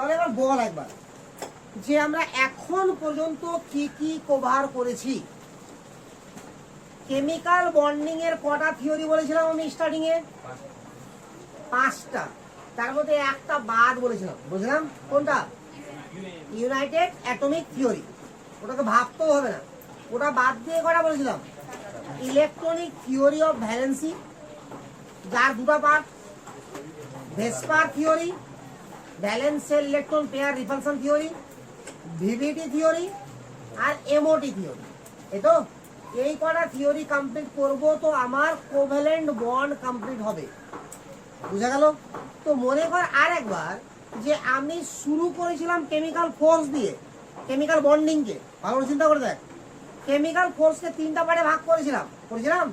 তাহলে এবার বল একবার যে আমরা এখন পর্যন্ত কি কি কভার করেছি। কেমিক্যাল বন্ডিং এর কটা থিওরি বলেছিলাম আমি স্টার্টিং এ? 5টা। তার মধ্যে একটা বাদ বলেছিলাম, বুঝলাম কোনটা? United atomic theory. ওটাকে ভাবতেও হবে না, ওটা বাদ দিয়ে কটা বলেছিলাম? ইলেকট্রনিক থিওরি অফ ভ্যালেন্সি, যার দুটো part, VSEPR theory, valence shell electron pair repulsion theory, VBT theory আর এমওটি থিওরি। এই তো এই কটা থিওরি কমপ্লিট করব তো আমার কোভ্যালেন্ট বন্ড কমপ্লিট হবে। বুঝা গেল? তো মনে কর আর একবার যে আমি শুরু করেছিলাম কেমিক্যাল ফোর্স দিয়ে কেমিক্যাল বন্ডিং কে। ভালো করে চিন্তা করে দেখ, কেমিক্যাল ফোর্সকে 3টা পার্টে ভাগ করেছিলাম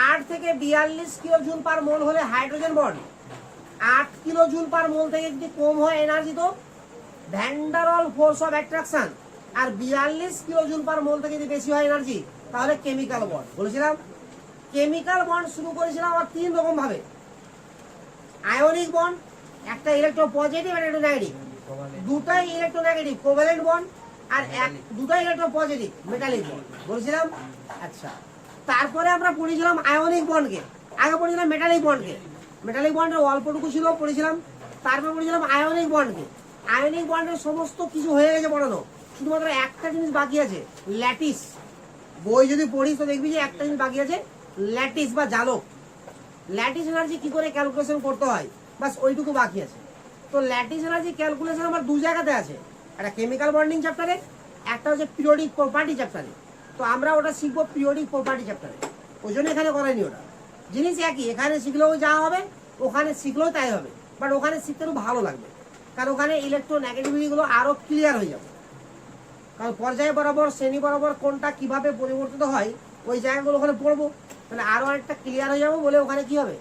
8 থেকে 42 কিলো জুল পার মোল হলে hydrogen bond, 8 kilo joule per mole থেকে যদি কম হয় এনার্জি তো van der Waal force of attraction, আর 42 কিলো জুল পার মোল থেকে যদি বেশি হয় এনার্জি তাহলে কেমিক্যাল বন্ড। বলেছিলাম কেমিক্যাল বন্ড শুরু করেছিলাম আমার 3 রকম ভাবে। আয়নিক বন্ড, একটা ইলেকট্রো পজিটিভ আর একটা নেগেটিভ, দুটাই ইলেকট্রো নেগেটিভ কোভ্যালেন্ট বন্ড, আর দুটাই ইলেকট্রো পজিটিভ মেটালিক বন্ড। বলেছিলাম। আচ্ছা, তারপরে আমরা পড়েছিলাম আয়নিক বন্ডকে, আগে পড়েছিলাম মেটালিক বন্ডকে। মেটালিক বন্ডের অল্পটুকু ছিল পড়েছিলাম, তারপরে পড়েছিলাম আয়নিক বন্ডকে। আয়নিক বন্ডের সমস্ত কিছু হয়ে গেছে পড়ানো, শুধুমাত্র একটা জিনিস বাকি আছে, ল্যাটিস। বই যদি পড়িস তো দেখবি যে একটা জিনিস বাকি আছে, ল্যাটিস বা জালক। ল্যাটিস এনার্জি কি করে ক্যালকুলেশন করতে হয় বাস ওইটুকু বাকি আছে। তো ল্যাটিস এনার্জি ক্যালকুলেশন আমার 2 জায়গাতে আছে, একটা কেমিক্যাল বন্ডিং চ্যাপ্টারে, একটা হচ্ছে পিরিয়ডিক প্রপার্টি চ্যাপ্টারে। তো আমরা ওটা শিখবো পিরিয়ডিক প্রপার্টি চ্যাপ্টারে, ওই জন্য এখানে করাইনি। ওটা জিনিস একই, এখানে শিখলেও যা হবে ওখানে শিখলেও তাই হবে, বাট ওখানে শিখতে একটু ভালো লাগবে, কারণ ওখানে ইলেকট্রোনেগেটিভিটিগুলো আরো ক্লিয়ার হয়ে যাবে। কারণ পর্যায় বরাবর শ্রেণী বরাবর কোনটা কিভাবে পরিবর্তিত হয় ওই জায়গাগুলো ওখানে পড়বো, তাহলে আরো একটা ক্লিয়ার হয়ে যাবো বলে ওখানে কি হবে,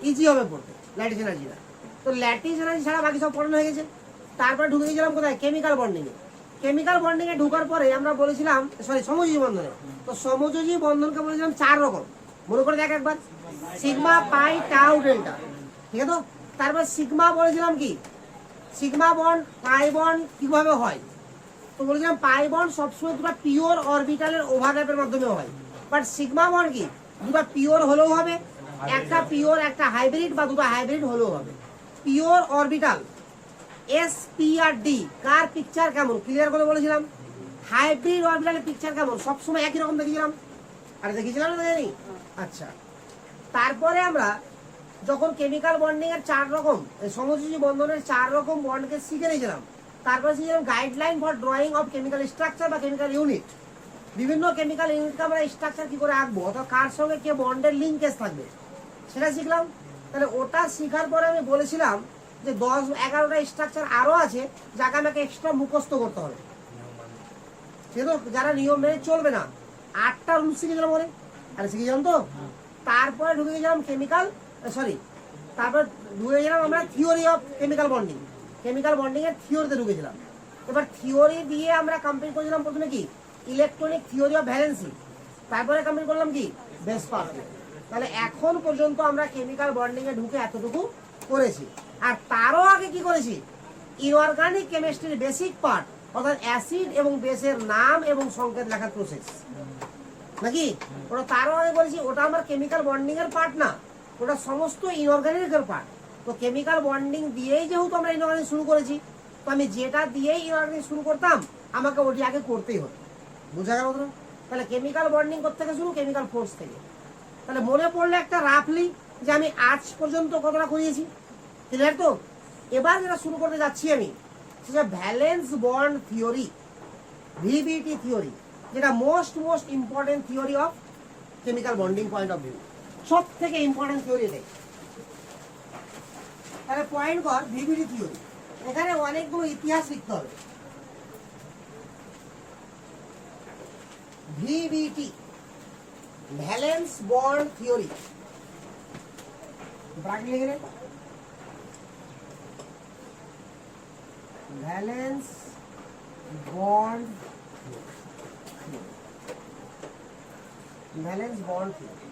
ইজি হবে পড়তে ল্যাটিস এনার্জিটা। তো ল্যাটিস এনার্জি ছাড়া বাকি সব পড়ানো হয়ে গেছে। তারপরে ঢুকে গেছিলাম কোথায়, কেমিক্যাল বন্ডিং এ। কেমিক্যাল বন্ডিং এ ঢুকার পরে আমরা বলেছিলাম সমযোজী বন্ধনে। তো সমযোজী বন্ধনকে বলেছিলাম 4 রকম, মনে করে দেখ একবার, সিগমা পাই টাউ ডেল্টা, ঠিক আছে? তো তারপর সিগমা বলেছিলাম কি, সিগমা বন্ড পাই বন্ড কিভাবে হয়, তো বলেছিলাম পাই বন্ড সবসময় দুটো পিওর অরবিটালের ওভারল্যাপের মাধ্যমে হয়, বাট সিগমা বন্ড কি দুটো পিওর হলেও হবে, একটা পিওর একটা হাইব্রিড বা দুটো হাইব্রিড হলেও হবে। Pure orbital S P R D কার পিকচার কেমন ক্লিয়ার করে বলেছিলাম, হাইব্রিড অরবিটালের পিকচার কেমন সবসময় একই রকম দেখেছিলাম, আর দেখেছিলাম না জানি। আচ্ছা, তারপরে আমরা যখন কেমিক্যাল বন্ডিং এর 4 রকম সমযোজী বন্ধনের 4 রকম বন্ডকে শিখে নিয়েছিলাম, তারপরে শিখেছিলাম guideline for drawing of chemical structure বা কেমিক্যাল ইউনিট। বিভিন্ন কেমিক্যাল ইউনিটকে আমরা স্ট্রাকচার কি করে আঁকবো, অথবা কার সঙ্গে কে বন্ডের লিঙ্কেজ থাকবে সেটা শিখলাম। তাহলে ওটা শেখার পরে আমি বলেছিলাম যে 10-11টা স্ট্রাকচার আরো আছে যাকে আমাকে এক্সট্রা মুখস্থ করতে হবে, সেটা যারা নিয়ম মেনে চলবে না। 8টা রুল শিখেছিলাম বলে, আরে শিখেছিলাম তো। তারপরে ঢুকে গেছিলাম তারপর ঢুকে গেলাম আমরা theory of chemical bonding. Chemical bonding এর থিওরিতে ঢুকেছিলাম। এবার থিওরি দিয়ে আমরা কমপ্লিট করেছিলাম প্রথমে কি, ইলেকট্রনিক থিওরি অফ ভ্যালেন্সি, তারপরে কমপ্লিট করলাম কি, ভেসপার। তাহলে এখন পর্যন্ত আমরা কেমিক্যাল বন্ডিং এ ঢুকে এতটুকু করেছি। আর তারও আগে কি করেছি, ইনঅর্গানিক কেমিস্ট্রির বেসিক পার্ট, অর্থাৎ অ্যাসিড এবং বেসের নাম এবং সংকেত লেখার প্রসেস, নাকি ওটা তারও আগে বলেছি। ওটা আমার কেমিক্যাল বন্ডিং এর পার্ট না, ওটা সমস্ত ইনঅর্গানিকের পার্ট। তো কেমিক্যাল বন্ডিং দিয়েই যেহেতু আমরা ইনঅর্গানিক শুরু করেছি, তো আমি যেটা দিয়েই ইনঅর্গানিক শুরু করতাম আমাকে ওটি আগে করতেই হতো। বুঝা গেল তো? তাহলে কেমিক্যাল বন্ডিং করতে থেকে শুরু, কেমিক্যাল ফোর্স থেকে। তাহলে মনে পড়লে একটা রাফলি যে আমি আজ পর্যন্ত কতটা করিয়েছি, ক্লিয়ার তো? এবার যেটা শুরু করতে যাচ্ছি আমি সেটা valence bond theory, VBT theory, যেটা most important theory of chemical bonding point of view, সব থেকে ইম্পর্টেন্ট থিওরি এটাই। তাহলে পয়েন্ট কর ভিভিটি থিওরি, এখানে অনেকগুলো ইতিহাস লিখতে হবে। VVT valence bond theory, bracket লিখে নে, ভ্যালেন্স বন্ড থিওরি।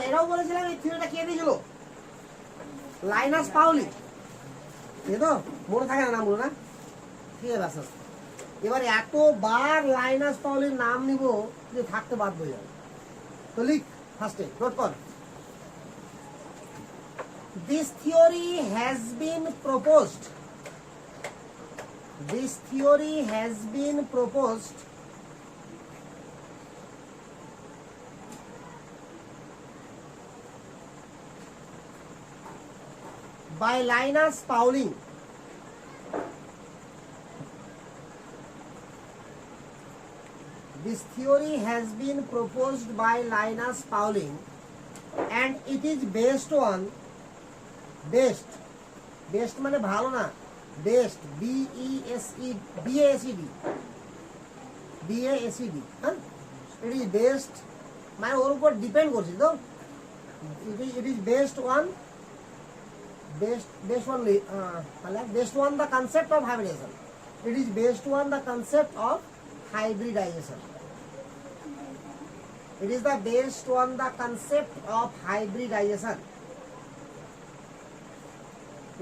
এটাও বলেছিলাম এই থিওরিটা কে দিয়েছিল? লাইনাস পাউলি। ঠিক তো মনে থাকে না নামগুলো না? ঠিক আছে আস্তে আস্তে। এবার এতবার লাইনাস পাউলির নাম নিব যে থাকতে বাধ্য হয়ে যাবে। তো লিখ ফার্স্টে নোট কর। This theory has been proposed. This theory has been proposed by Linus Pauling. This theory has been proposed by Linus Pauling and it is based on best মানে ভালো না, বেস্ট BASED হ্যাঁ, ইট ইজ বেস্ট মানে ওর উপর depend করছে তো, it is best on the concept of hybridization. It is based on the concept of hybridization. It is the based on the concept of hybridization.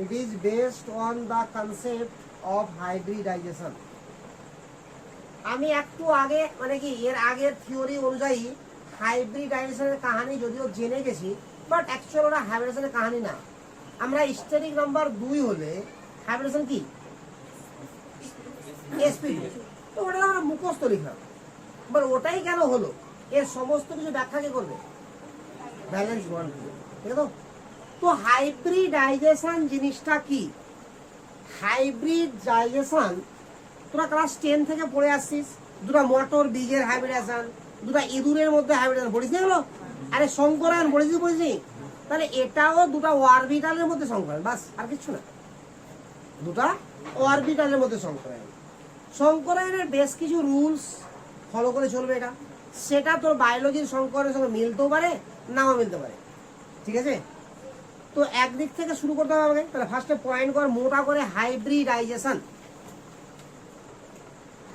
It is based on the concept of hybridization. আমি একটু আগে মানে কি এর আগের theory অনুযায়ী হাইব্রিডাইজেশনের কাহিনী যদিও জেনে গেছি, বাট অ্যাকচুয়াল ওটা হাইব্রিডাইজেশনের কাহিনী না। আমরা স্টেরিক নাম্বার 2 হলে হাইব্রিডেশন কি sp2, তো ওটা আমরা মুখস্থ লিখলাম। বাট ওটাই কেন হলো এর সমস্ত কিছু ব্যাখ্যা কে করবে? Balance bond. ঠিক আছে তো হাইব্রিডাইজেশন জিনিসটা কি? হাইব্রিডাইজেশন তোরা ক্লাস 10 থেকে পড়ে আসছিস, দুটো মোটর বীজের হাইব্রিডাইজেশন, দুটো ইঁদুরের মধ্যে হাইব্রিডাইজেশন পড়িস না এগুলো? আরে সংকরায়ন পড়িস? তাহলে এটাও দুটো অরবিটালের মধ্যে সংকরায়ন, বাস আর কিছু না। দুটো অরবিটালের মধ্যে সংকরায়ন। সংকরায়নের বেশ কিছু রুলস ফলো করে চলবে এটা, সেটা তোর বায়োলজির সংকরণের সঙ্গে মিলতেও পারে নাও মিলতে পারে। ঠিক আছে তো একদিক থেকে শুরু করতে হবে আমাকে। তাহলে ফার্স্টে পয়েন্ট কর মোটা করে, হাইব্রিডাইজেশন।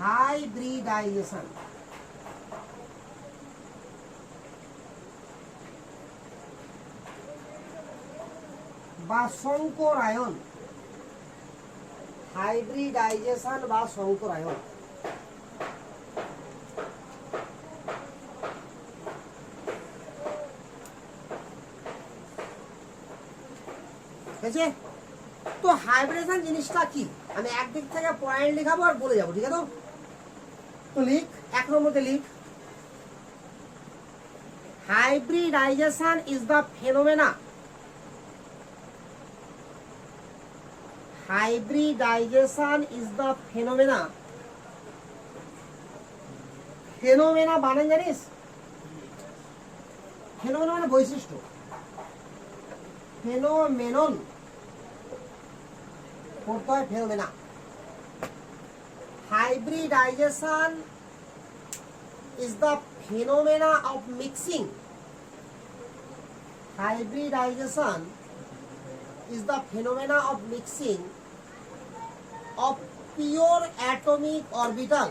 হাইব্রিডাইজেশন বা সংকরায়ন, হাইব্রিডাইজেশন বা সংকরায়ন। ঠিক আছে তো হাইব্রিডাইজেশন জিনিসটা কি আমি একদিক থেকে পয়েন্ট লিখাবো আর বলে যাবো। ঠিক আছে তো লিখ, 1 নম্বরতে লিখ, hybridization is the phenomena, hybridization is the phenomena. Phenomena বানান জানিস? Phenomena মানে বৈশিষ্ট্য, phenomenon পড়তে হয় phenomena। Hybridization is the phenomena of mixing. Hybridization is the phenomena of mixing of pure atomic orbital,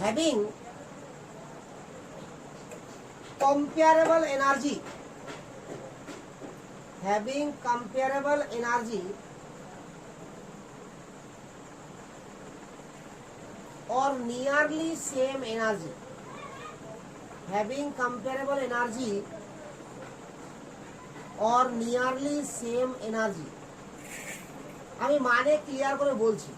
having comparable energy, or nearly same energy, having comparable energy or nearly same energy. আমি মানে clear করে বলছি,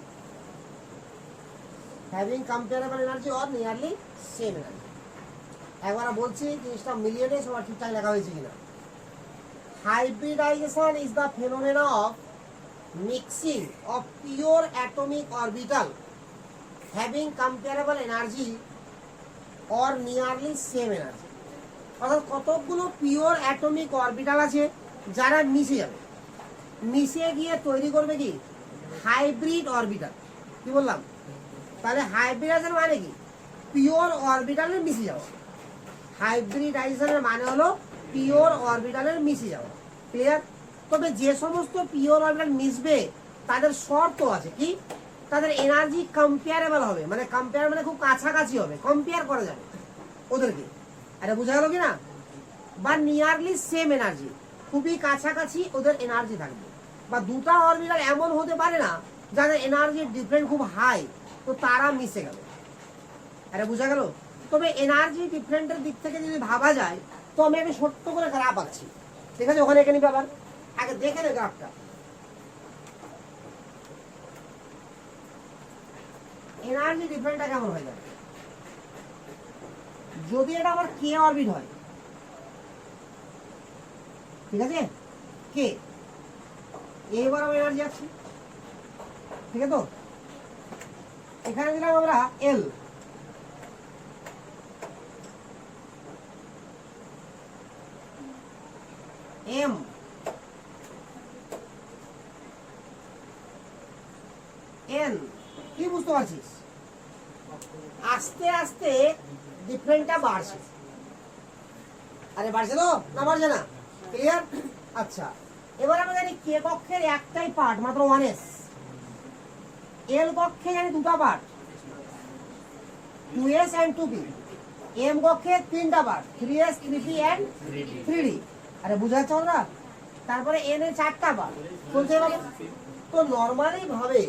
having comparable energy or nearly same energy। একবার বলছি জিনিসটা মিলিয়ে নেই সবার ঠিকঠাক লেখা হয়েছে কিনা। Hybridization is the phenomena of mixing of pure atomic orbital having comparable energy or nearly same energy। অর্থাৎ কতগুলো পিওর অ্যাটমিক অরবিটাল আছে যারা মিশে যাবে, মিশে গিয়ে তৈরি করবে কি হাইব্রিড অরবিটাল। কি বললাম? তাহলে হাইব্রিডাইজেশন মানে কি পিওর অরবিটালে মিশে যাওয়া। হাইব্রিডাইজেশনের মানে হলো পিওর অরবিটালের মিশে যাওয়া। ক্লিয়ার? তবে যে সমস্ত পিওর অরবিটাল মিশবে তাদের শর্ত আছে। কি তাদের এনার্জি কম্পেয়ারেবল হবে, মানে কম্পেয়ার মানে খুব কাছাকাছি হবে, কম্পেয়ার করা যাবে ওদেরকে। আরে বোঝা গেল কি না? বা নিয়ারলি সেম এনার্জি, খুবই কাছাকাছি ওদের এনার্জি থাকবে। বা দুটা অরবিটাল এমন হতে পারে না যাদের এনার্জির ডিফারেন্স খুব হাই, তো তারা মিশে গেল। আরে বোঝা গেল? তবে এনার্জি ডিফারেন্টের দিক থেকে যদি ভাবা যায়, তো আমি একটা ছোট্ট করে গ্রাফ আঁকছি, ঠিক আছে? ওখানে এখানে ব্যাপার আগে দেখে নে গ্রাফটা। এনার্জি ডিফারেন্টটা কেমন হয়ে যাবে যদি এটা আমার কে অরবিট হয়, ঠিক আছে? কে এবার আমার এনার্জি আছে, ঠিক আছে? তো এখানে দিলাম আমরা এল, এম, এন। কি বুঝতে পারছিস? আস্তে আস্তে ডিফারেন্টটা বাড়ছে। আরে বাড়ছে তো না বাড়ছে না? ক্লিয়ার? আচ্ছা, এবার আমরা জানি কে কক্ষের একটাই পার্ট মাত্র 1s, এল কক্ষে জানি দুটা part 2s and 2p, M কক্ষে তিনটা part 3s 3p and 3d। আরে বুঝা যাচ্ছে না? তারপরে এন এর চারটা পার্ট বলতে পারবে। তো নরমালি ভাবে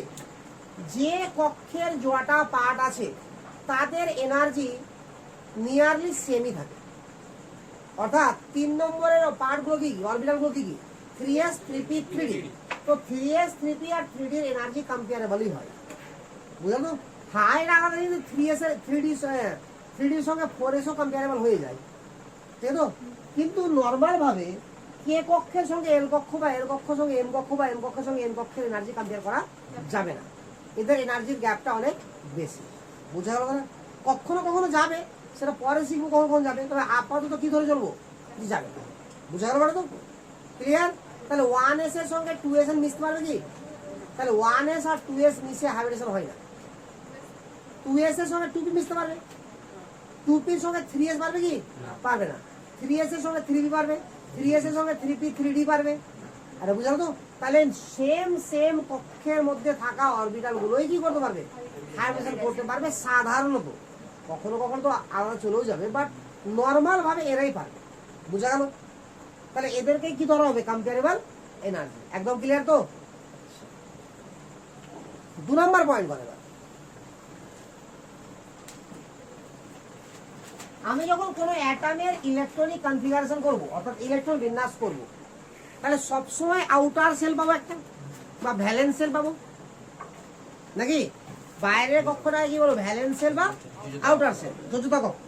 যে কক্ষের জটা পার্ট আছে তাদের এনার্জি নিয়ারলি সেমই থাকে, অর্থাৎ 3 নম্বরের পার্টগুলো কি, অরবিটালগুলো কি, 3s 3p 3d। তো 3s 3p আর 3d এর এনার্জি কম্পেয়ারেবলই হয়, বুঝলো? হাই রাখাতে কিন্তু 3s এর 3d এর সঙ্গে 4s ও কম্পেয়ারেবল হয়ে যায়, ঠিক আছে? কিন্তু নরমাল ভাবে কে কক্ষের সঙ্গে এল কক্ষ বা এল কক্ষের সঙ্গে এম কক্ষ বা এম কক্ষের সঙ্গে এন কক্ষের এনার্জি কম্পেয়ার করা যাবে না, এদের এনার্জির গ্যাপটা অনেক বেশি। বুঝা গেল না? কখনো কখনো যাবে, সেটা পরে শিখবো কখন কখন যাবে, তবে আপাতত কি ধরে চলবো, যাবে না। বুঝা গেল তো? ক্লিয়ার? তাহলে 1s এর সঙ্গে 2s এর মিশতে পারবে কি? তাহলে 1s আর 2s মিশে হাইব্রিডেশন হয় না। 2s এর সঙ্গে 2p মিশতে পারবে, 2p এর সঙ্গে 3s পারবে কি? পারবে না। 3s এর সঙ্গে 3p পারবে, 3s এর সঙ্গে 3p 3d পারবে। আরে বুঝা গেল তো? তাহলে সেম কক্ষের মধ্যে থাকা অরবিটাল গুলোই কি করতে পারবে, হাইব্রিডেশন করতে পারবে সাধারণত। কখনো কখনো তো আলাদা চলেও যাবে, বাট নর্মাল ভাবে এরাই পারবে। বুঝা গেল? তাহলে এদেরকে কি ধরা হবে, কম্পেয়ারেবল এনার্জি। একদম ক্লিয়ার তো? 2 নম্বর পয়েন্ট করে, আমি যখন কোনো অ্যাটমের ইলেকট্রনিক কনফিগারেশন করব, অর্থাৎ ইলেকট্রন বিন্যাস করব, তাহলে সবসময় আউটার সেল পাবো একটা, বা ভ্যালেন্স সেল পাবো নাকি? বাইরের কক্ষটাকে কি বলবো, ভ্যালেন্স সেল বা আউটার সেল, যোজ্যতা কক্ষ।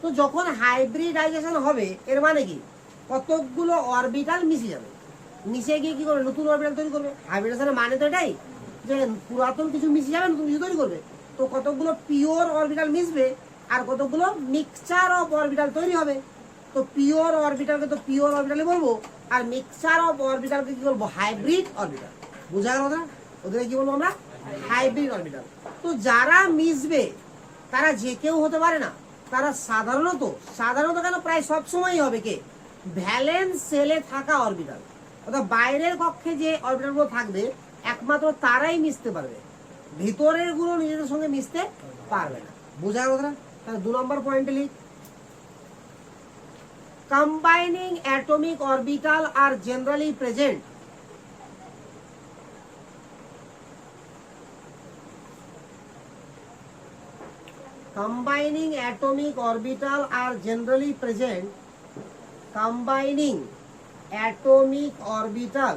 তো যখন হাইব্রিডাইজেশন হবে, এর মানে কি, কতকগুলো অরবিটাল মিশে যাবে, মিশে গিয়ে কি করবে, নতুন অরবিটাল তৈরি করবে। হাইব্রিডাইজেশনের মানে তো এটাই যে পুরাতন কিছু মিশে যাবে, নতুন কিছু তৈরি করবে। তো কতকগুলো পিওর অরবিটাল মিশবে আর কতগুলো মিক্সচার অফ অরবিটাল তৈরি হবে। তো পিওর অরবিটালকে তো পিওর অরবিটালই বলবো, আর মিক্সচার অফ অরবিটালকে কি বলবো, হাইব্রিড অরবিটাল। বুঝা গেল না? ওদের কি বলবো আমরা, হাইব্রিড অরবিটাল। তো যারা মিশবে তারা যে কেউ হতে পারে না, তারা সাধারণত কেন প্রায় সব সময়ই হবে কে, ভ্যালেন্স সেলে থাকা অরবিটাল। অর্থাৎ বাইরের কক্ষে যে অরবিটালগুলো থাকবে একমাত্র তারাই মিশতে পারবে, ভিতরের গুলো নিজেদের সঙ্গে মিশতে পারবে না। বুঝা গেল না? তাহলে 2 নম্বর পয়েন্টে লিখ, combining atomic orbital are generally present combining atomic orbital are generally present combining atomic orbital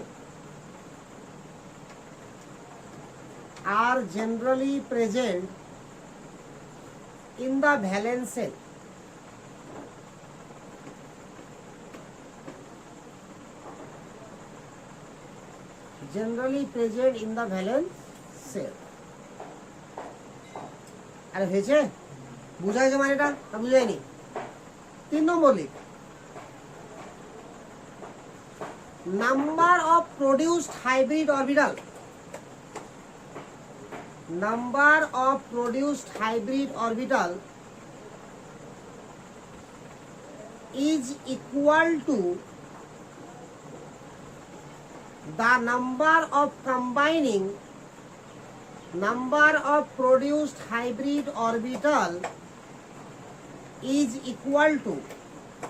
are generally present in the valence shell. Generally present in the valence shell. আরে হয়েছে? বুঝা গেছে মানেটা না বুঝাইনি? 3 নম্বর লিখ, number of produced hybrid orbital, number of produced hybrid orbital is equal to the number of combining number of produced hybrid orbital is equal to,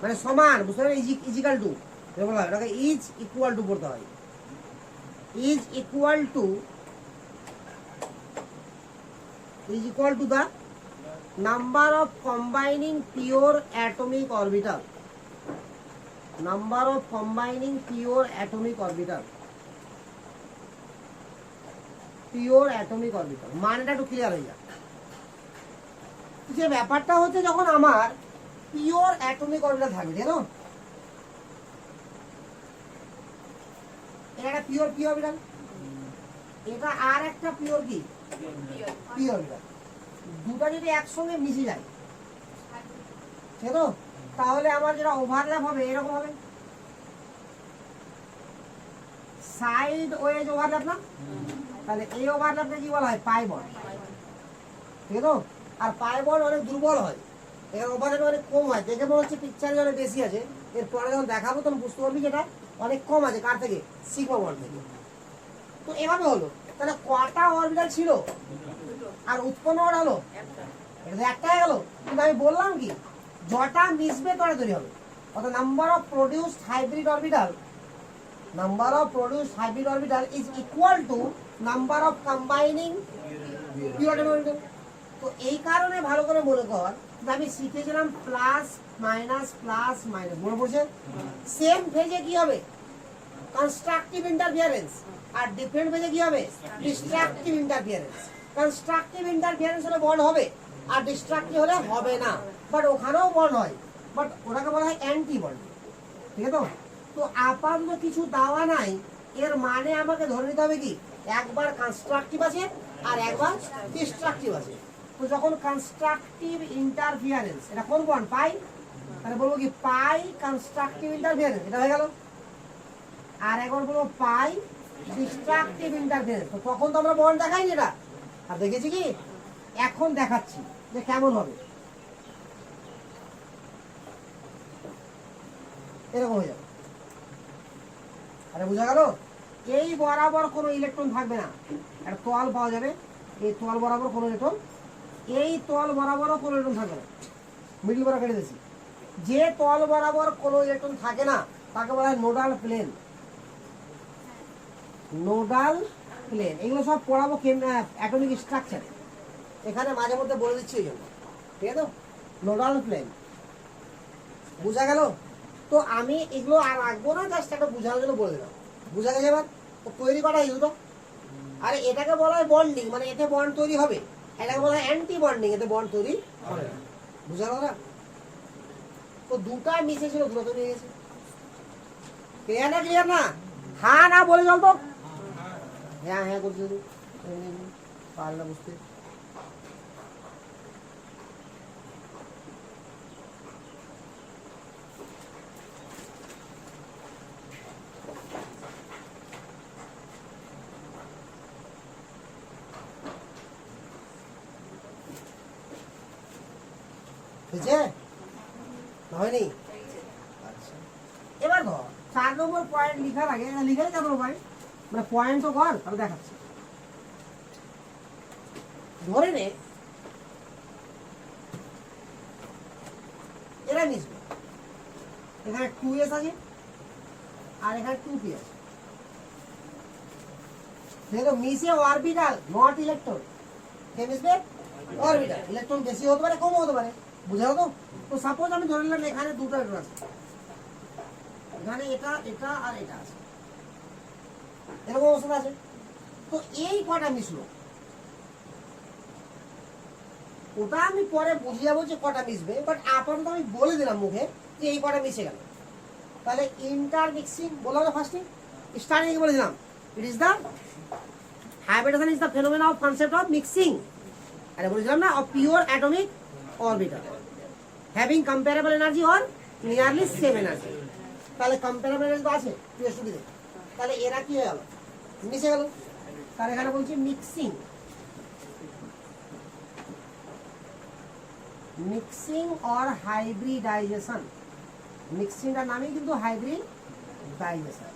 মানে সমান, বুঝতে পারবেন, ইজিক্যাল টু বলা হয়, এটাকে ইজ ইকুয়াল টু করতে হয়, is equal to the number of combining pure atomic orbital, number of combining pure atomic orbital, pure atomic orbital মানেটা একটু ক্লিয়ার হয়ে যায়। যে ব্যাপারটা হচ্ছে যখন আমার পিওর অ্যাটমিক অরবিটাল থাকবে, জানো এটা একটা পিওর পি অরবিটাল, এটা আর একটা পিওর কি পি অরবিটাল, দুটো যদি একসঙ্গে মিশে যায়, ঠিক তো, তাহলে আমার যেটা ওভারল্যাপ হবে এরকম হবে, সাইড ওয়েজ ওভারল্যাপ না, তাহলে এই ওভারল্যাপটা কি বলা হয়, পাই বন্ড, ঠিক তো। আর পাই বন্ড অনেক দুর্বল হয়, এর ওভারল্যাপ অনেক কম হয়, দেখে মনে হচ্ছে পিকচারে অনেক বেশি আছে, এরপরে যখন দেখাবো তখন বুঝতে পারবি যেটা অনেক কম আছে, কার থেকে, সিগমা বন্ড থেকে। তো এভাবে হলো, তাহলে কটা অরবিটাল ছিল আর উৎপন্ন করা হলো, এটা তো একটাই গেল, কিন্তু আমি বললাম কি যটা মিশবে তটা তৈরি হবে, অর্থাৎ number of produced hybrid orbital, number of produced hybrid orbital is equal to number of combining pure orbital. তো এই কারণে ভালো করে মনে কর যে আমি শিখেছিলাম প্লাস মাইনাস, মনে পড়ছে, সেম ফেজে কি হবে, কনস্ট্রাকটিভ ইন্টারফিয়ারেন্স, আর ডিফারেন্ট ফেজে কি হবে, ডিস্ট্রাকটিভ ইন্টারফিয়ারেন্স। কনস্ট্রাকটিভ ইন্টারফিয়ারেন্স হলে বন্ড হবে, আর ডিস্ট্রাকটিভ হলে হবে না, বাট ওখানেও বন্ড হয়, বাট ওটাকে বলা হয় অ্যান্টি বন্ড, ঠিক আছে। তো আপাতত কিছু দেওয়া নাই, এর মানে আমাকে ধরে নিতে হবে কি একবার কনস্ট্রাকটিভ আছে আর একবার ডিস্ট্রাকটিভ আছে। তো যখন কনস্ট্রাকটিভ ইন্টারফিয়ারেন্স, এটা কোন বন্ড, পাই, তাহলে বলবো কি পাই কনস্ট্রাকটিভ ইন্টারফিয়ারেন্স, এটা হয়ে গেল। আর একবার বলবো পাই ডিস্ট্রাকটিভ ইন্টারফিয়ারেন্স, তো তখন তো আমরা বন্ড দেখাইনি এটা, আর দেখেছি কি, এখন দেখাচ্ছি যে কেমন হবে, এরকম হয়ে যাবে। আরে বোঝা গেল, এই বরাবর কোনো ইলেকট্রন থাকবে না, একটা তোয়াল পাওয়া যাবে, এই তোয়াল বরাবর কোনো ইলেকট্রন, এই তোয়াল বরাবরও কোনো ইলেকট্রন থাকবে না, মিডল বরাবর কেটে দিয়েছি, যে তোয়াল বরাবর কোনো ইলেকট্রন থাকে না তাকে বলা হয় নোডাল প্লেন, নোডাল প্লেন। এগুলো সব পড়াবো অ্যাটমিক স্ট্রাকচার, এখানে মাঝে মধ্যে বলে দিচ্ছি এই জন্য, ঠিক আছে। নোডাল প্লেন বুঝা গেল। তো আমি এগুলো আর রাখবো না, জাস্ট একটা বোঝানোর জন্য বলে দিলাম, বুঝা গেছে। এবার তৈরি করা ইউজ, আরে এটাকে বলা হয় বন্ডিং, মানে এতে বন্ড তৈরি হবে, এটাকে বলা হয় অ্যান্টি বন্ডিং, এতে বন্ড তৈরি হবে না, বুঝা গেল না। তো দুটা মিশে ছিল, দুটো তৈরি হয়ে গেছে, ক্লিয়ার না, ক্লিয়ার না, হ্যাঁ না বলে চল তো, হ্যাঁ হ্যাঁ করছি, পারল না বুঝতে। হয়নি, আচ্ছা। এবার ধর 4 নম্বর পয়েন্ট লিখার আগে, লিখে কেন ভাই, মানে পয়েন্ট তো কর, আমি দেখাচ্ছি। ধরে নে এরা মিশবে, এখানে 2s আছে আর এখানে 2p আছে, মিশে অরবিটাল, নট ইলেকট্রন, কে মিশবে, অরবিটাল। ইলেকট্রন বেশি হতে পারে, কম হতে পারে, বুঝা তো। তো সাপোজ আমি ধরে নিলাম এখানে দুটো ইলেকট্রন আছে, এখানে এটা, এটা আর এটা আছে, এরকম অবস্থা আছে। তো এই কটা মিশলো, ওটা আমি পরে বুঝে যাবো যে কটা মিশবে, বাট আপাতত আমি বলে দিলাম মুখে যে এই কটা মিশে গেল। তাহলে ইন্টার মিক্সিং বলা হলো ফার্স্টে, স্টার্টিং বলেছিলাম, it is the hybridization is the phenomenon of concept of mixing, আরে বলেছিলাম না, of pure atomic orbital having comparable energy or nearly same energy। তাহলে কম্পারেবল এনার্জি তো আছে পিএসটিতে, তাহলে এরা কি হয়ে গেল, মিশে গেল। তার এখানে বলছি মিক্সিং, মিক্সিং অর হাইব্রিডাইজেশন, মিক্সিংটার নামই কিন্তু হাইব্রিডাইজেশন।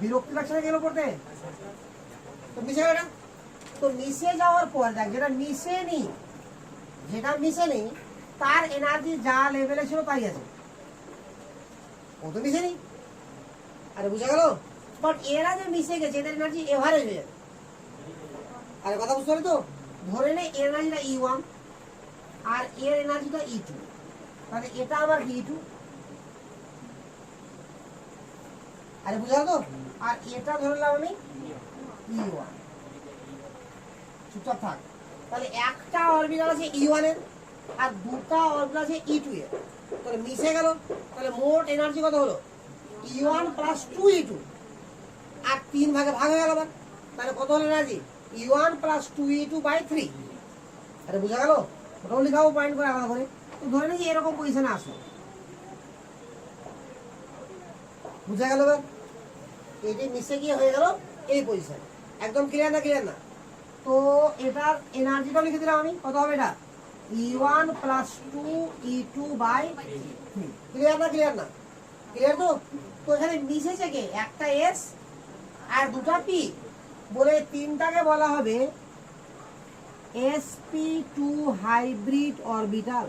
বিরক্তি লাগছে না গেল পড়তে, তো মিশে গেল না? তো মিশে যাওয়ার পর দেখ যেটা মিশে নেই তার এনার্জি যা লেভেলে ছিল তাই আছে, ও তো মিশে নেই। আরে বুঝা গেল? বাট এরা যে মিশে গেছে এদের এনার্জি এভারেজ হয়ে যাবে। আরে কথা বুঝতে পারলি তো? ধরে নে এর এনার্জিটা E1 আর এর এনার্জিটা E2, তাহলে এটা আমার E2, আরে বুঝা গেল তো? আর এটা ধরলাম আমি E1, চুপচাপ থাক। তাহলে একটা অরবিটাল আছে E1 এর আর দুটা অরবিটাল আছে E2 এর, তাহলে মিশে গেল। তাহলে মোট এনার্জি কত হলো? E1 প্লাস 2E2, আর 3 ভাগে ভাগ হয়ে গেল। তাহলে কত হলো energy? E1 plus 2E2 by 3। আরে বুঝা গেল? ওটাও লিখাও পয়েন্ট করে আলাদা করে। তো ধরে নিই এরকম পজিশনে আসলো, বুঝা গেল? এটি মিশে গিয়ে হয়ে গেল এই পজিশন। একদম ক্লিয়ার না? ক্লিয়ার না? তো এটার এনার্জিটা লিখে দিলাম আমি, কত হবে এটা? E1 plus 2E2 by 3। Clear না? ক্লিয়ার না? ক্লিয়ার তো? তো এখানে মিশেছে কে? একটা S আর দুটা P বলে তিনটাকে বলা হবে sp2 হাইব্রিড অরবিটাল।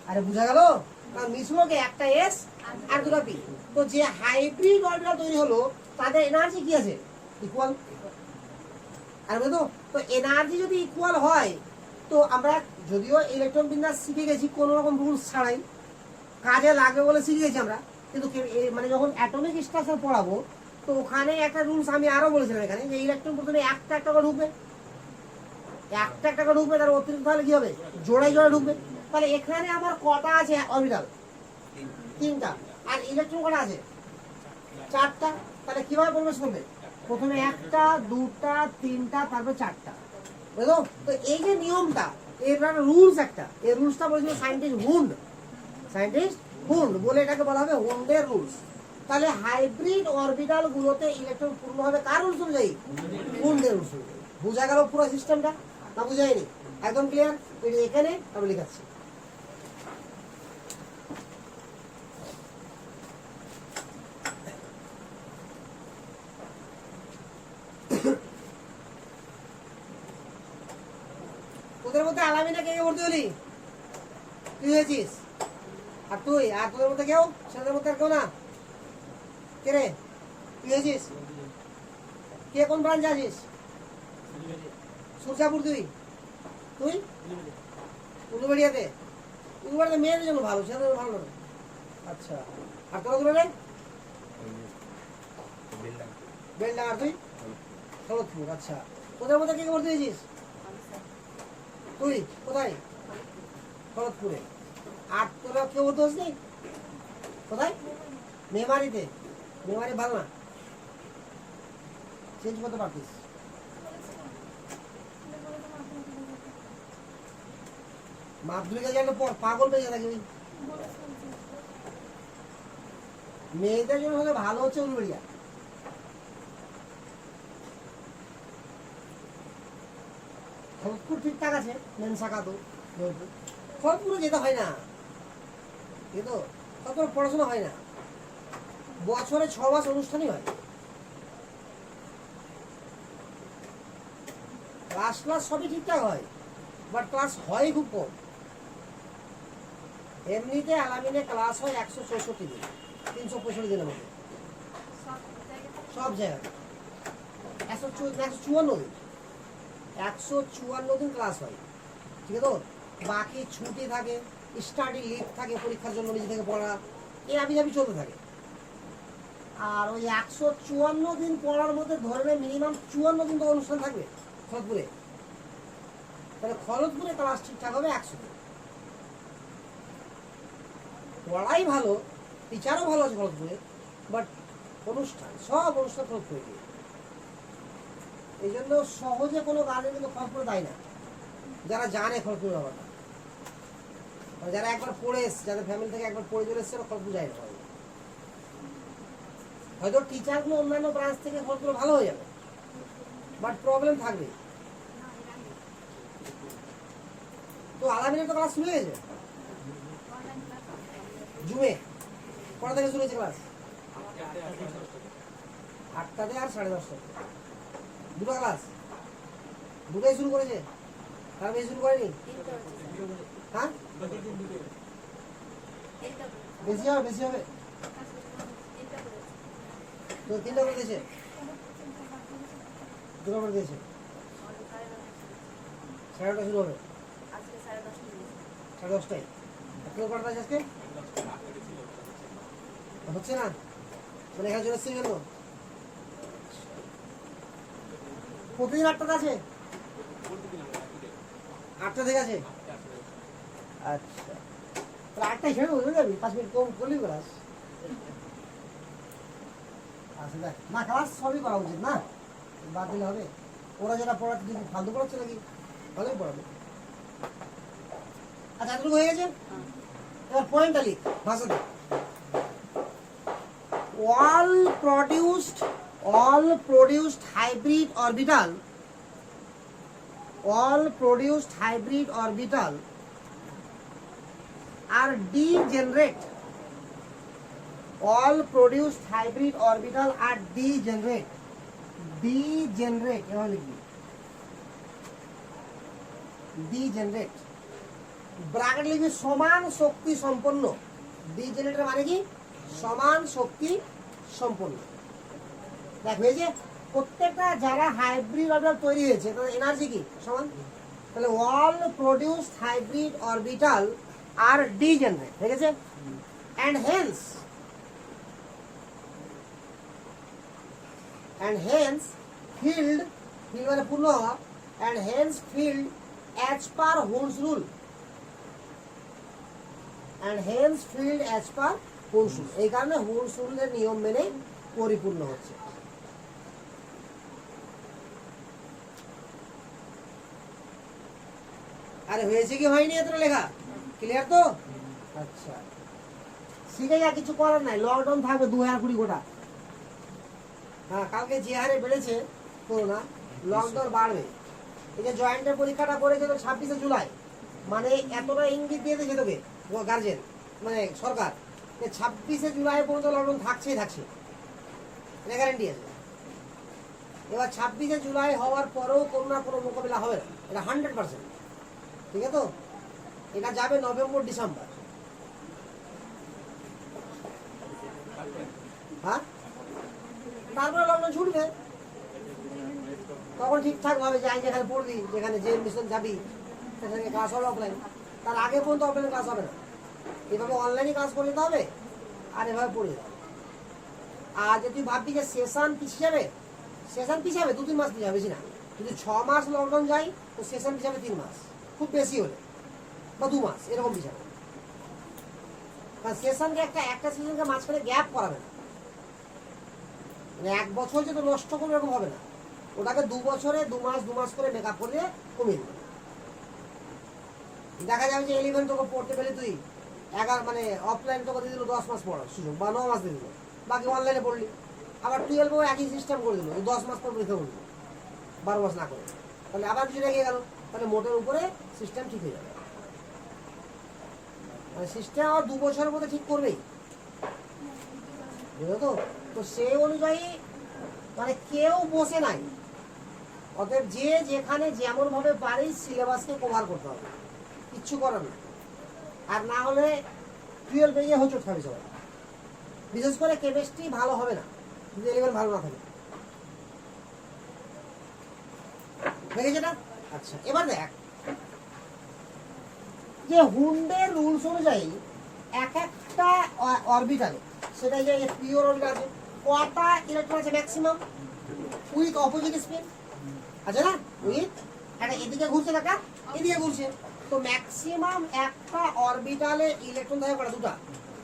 আরে বুঝা গেল? কারণ মিশলো কে? একটা S আর দুটা P। তো যে হাইব্রিড অরবিটাল তৈরি হলো তাদের এনার্জি কি আছে? ইকুয়াল। আর বুঝলো? তো এনার্জি যদি ইকুয়াল হয় তো আমরা যদিও ইলেকট্রন বিন্যাস শিখে গেছি কোনো রকম রুলস ছাড়াই, কাজে লাগবে বলে শিখে গেছি আমরা, কিন্তু মানে যখন অ্যাটমিক স্ট্রাকচার পড়াবো তো ওখানে একটা রুলস আমি আরো বলেছিলাম এখানে, যে ইলেকট্রন প্রথমে একটা একটা করে ঢুকবে, তার অতিরিক্ত তাহলে কি হবে? জোড়ায় জোড়ায় ঢুকবে। তাহলে এখানে আমার কটা আছে অরবিটাল? 3টা। আর ইলেকট্রন কটা আছে? 4টা। তাহলে কিভাবে প্রবেশ করবে? প্রথমে 1টা 2টা 3টা তারপর 4টা, বুঝলো? তো এই যে নিয়মটা, এর রুলস একটা, এই রুলসটা বলেছিল সায়েন্টিস্ট হুন্ড বলে, এটাকে বলা হবে হুন্ডের রুলস। তাহলে হাইব্রিড অরবিটাল গুলোতে ইলেকট্রন পূর্ণ হবে কার রুলস অনুযায়ী? হুন্ডের রুলস অনুযায়ী। বুঝা গেল পুরো সিস্টেমটা না? বুঝাইনি? একদম ক্লিয়ার? এখানে আমি লিখাচ্ছি। তোদের মধ্যে আলামিনা কে ভর্তি হলি? তুই হয়েছিস? আর তুই? আর তোদের মধ্যে কেউ? সেদের মধ্যে আর কেউ না? কে রে? তুই হয়েছিস? কে কোন ব্রাঞ্চে আছিস? সূর্যাপুর। তুই উলুবেড়িয়াতে? উলুবেড়িয়াতে মেয়েদের জন্য ভালো, ছেলেদের ভালো না। আচ্ছা, আর তোরা দুটো রে? বেলডাঙ্গা। আর তুই? খড়গপুর। আচ্ছা, তোদের মধ্যে কে ভর্তি হয়েছিস? তুই কোথায়? খড়গপুরে। আর তোরা কেউ ভর্তি হসনি? কোথায়? মেমারিতে। মেমারি ভালো না? চেঞ্জ করতে পারতিস। মাধ্যমিকের জন্য পাগল পেয়ে যায় নাকি? মেয়েদের জন্য হলে ভালো হচ্ছে উলুবেড়িয়া। খড়গপুর ঠিকঠাক আছে, মেন শাখা তো। খড়গপুরে যেতে হয় না, কিন্তু খড়গপুরে পড়াশোনা হয় না। বছরে 6 মাস অনুষ্ঠানই হয়। ক্লাস সবই ঠিকঠাক হয়, বাট ক্লাস হয় খুব কম। এমনিতে আলামিনে ক্লাস হয় 164 দিন, 365 দিনের মধ্যে সব জায়গায় 154 দিন, 154 দিন ক্লাস হয়। ঠিক আছে তো? বাকি ছুটি থাকে, স্টাডি লিভ থাকে, পরীক্ষার জন্য নিজে থেকে পড়া, এই আবি চলতে থাকে। আর ওই 154 দিন পড়ার মধ্যে ধরবে মিনিমাম 54 দিন তো অনুষ্ঠান থাকবে খড়গপুরে। তাহলে খড়গপুরে ক্লাস ঠিকঠাক হবে 100 দিন। পড়াই ভালো, টিচারও ভালো আছে খড়গপুরে, বাট সব অনুষ্ঠান খড়গপুরে দিয়ে। এই জন্য সহজে কোনো গার্জেন কিন্তু খড়গপুরে দেয় না, যারা জানে খড়গপুরের ব্যাপারটা। যারা একবার পড়ে এসছে, যাদের ফ্যামিলি থেকে একবার পড়ে চলে এসছে, খড়গপুর যায় না। হয়তো টিচারগুলো অন্যান্য ব্রাঞ্চ থেকে খড়গপুরে ভালো হয়ে যাবে, বাট প্রবলেম থাকবে। তো আলামিনের তো ক্লাস শুরু হয়েছে জুমে, কটা থেকে শুরু হয়েছে ক্লাস? 8টাতে আর 10:30টায় দুটো ক্লাস, দুটোই শুরু করেছে, তার বেশি শুরু করেনি। হ্যাঁ বেশি হবে, বেশি হবে তো। 3টা করে দিয়েছে, 2টা করে দিয়েছে। 9:30 শুরু হবে, 10:30টায়। কেউ কটা আছে আজকে হচ্ছে না, মানে এখানে চলে এসছে কেন? প্রতিদিন 8টাতে আছে, 8টা থেকে আছে। আচ্ছা, তাহলে 8টায় ছেড়ে বুঝে যাবি, 5 মিনিট কম করলি ক্লাস। আচ্ছা দেখ না, ক্লাস সবই করা উচিত না, বাদ দিলে হবে? ওরা যেটা পড়াচ্ছে যদি ফালতু পড়াচ্ছে নাকি, ভালোই পড়াবে। আচ্ছা এতটুকু হয়ে গেছে, এবার পয়েন্টটা লিখ ভাষাতে। all produced hybrid orbital are degenerate. All produced hybrid orbital are degenerate. এবার লিখবি degenerate, ব্র্যাকেট লিখবি সমান শক্তি সম্পন্ন। ডিজেনারেট মানে কি? সমান শক্তি সম্পন্ন। দেখো এই যে প্রত্যেকটা যারা হাইব্রিড অরবিটাল তৈরি হয়েছে তাদের এনার্জি কি সমান, তাহলে অল প্রোডিউসড হাইব্রিড অরবিটাল আর ডিজেনারেট হয়ে গেছে। অ্যান্ড হেন্স ফিল্ড মানে পূর্ণ হওয়া, and hence filled as per হোলস রুল, এই কারণে হোলস রুলের নিয়ম মেনে পরিপূর্ণ হচ্ছে। আরে হয়েছে কি হয়নি এতটা লেখা ক্লিয়ার তো? আচ্ছা শিখে যা, কিছু করার নাই, লকডাউন থাকবে 2020 গোটা। হ্যাঁ কালকে যে হারে বেড়েছে করোনা, লকডাউন বাড়বে। এই যে জয়েন্টের পরীক্ষাটা করেছে তো 26শে জুলাই, মানে এতটা ইঙ্গিত দিয়ে দিয়েছে তোকে গার্জেন মানে সরকার, 26শে জুলাই পর্যন্ত লকডাউন থাকছে, এটা গ্যারান্টি আছে। এবার 26শে জুলাই হওয়ার পরেও কোনো না কোনো মোকাবিলা হবে না, এটা 100%। ঠিক আছে তো? এটা যাবে নভেম্বর ডিসেম্বর। হ্যাঁ তারপরে লকডাউন ছুটবে, তখন ঠিকঠাক ভাবে যাই যেখানে পড়বি, যেখানে যে মিশন যাবি সেখানে ক্লাস হবে অফলাইন। তার আগে পর্যন্ত অফলাইন ক্লাস হবে না, এভাবে অনলাইনে ক্লাস করে দিতে হবে আর এভাবে পড়ে যেতে হবে। আর যদি তুই ভাববি যে সেশন পিছিয়ে যাবে 2-3 মাস পিছিয়ে যাবে, বেশি না। যদি 6 মাস লকডাউন যায় তো সেশন পিছিয়ে যাবে 3 মাস, খুব বেশি হলে, বা 2 মাস এরকম পিছিয়ে যাবে। কারণ সেশনকে একটা সেশনকে মাঝখানে গ্যাপ করাবে না, মানে 1 বছর যে তো নষ্ট করবে এরকম হবে না, ওটাকে 2 বছরে 2 মাস করে মেকআপ করলে কমিয়ে দেবে। দেখা যাবে যে 11 তোকে পড়তে পেলে তুই 11 মানে অফলাইন তোকে দিয়ে দিল 10 মাস পড়ার সুযোগ, বা 9 মাস দিয়ে দিল, বাকি অনলাইনে পড়লি। আবার 12 একই সিস্টেম করে দিল, 10 মাস পর পরীক্ষা করলো 12 মাস না করে, তাহলে আবার কিছু রেখে গেল, তাহলে মোটের উপরে সিস্টেম ঠিক হয়ে যাবে। মানে সিস্টেম আবার 2 বছরের মধ্যে ঠিক করবেই, বুঝলো তো? তো সেই অনুযায়ী মানে কেউ বসে নাই, অতএব যে যেখানে যেমন ভাবে পারি সিলেবাসকে কভার করতে হবে, কিচ্ছু করার না। আর না হলে 12 গিয়ে হোঁচট খাবে সবাই, বিশেষ করে কেমিস্ট্রি ভালো হবে না যদি 11 ভালো না থাকে। দেখেছে না? আচ্ছা এবার দেখ যে হুন্ডের রুলস অনুযায়ী এক একটা অরবিটালে, সেটা যে পিওর অরবিটাল আছে, কটা ইলেকট্রন আছে ম্যাক্সিমাম উইথ অপোজিট স্পিন আছে না, উইথ একটা এদিকে ঘুরছে একটা এদিকে ঘুরছে, তো ম্যাক্সিমাম একটা অরবিটালে ইলেকট্রন থাকে কটা? 2টা।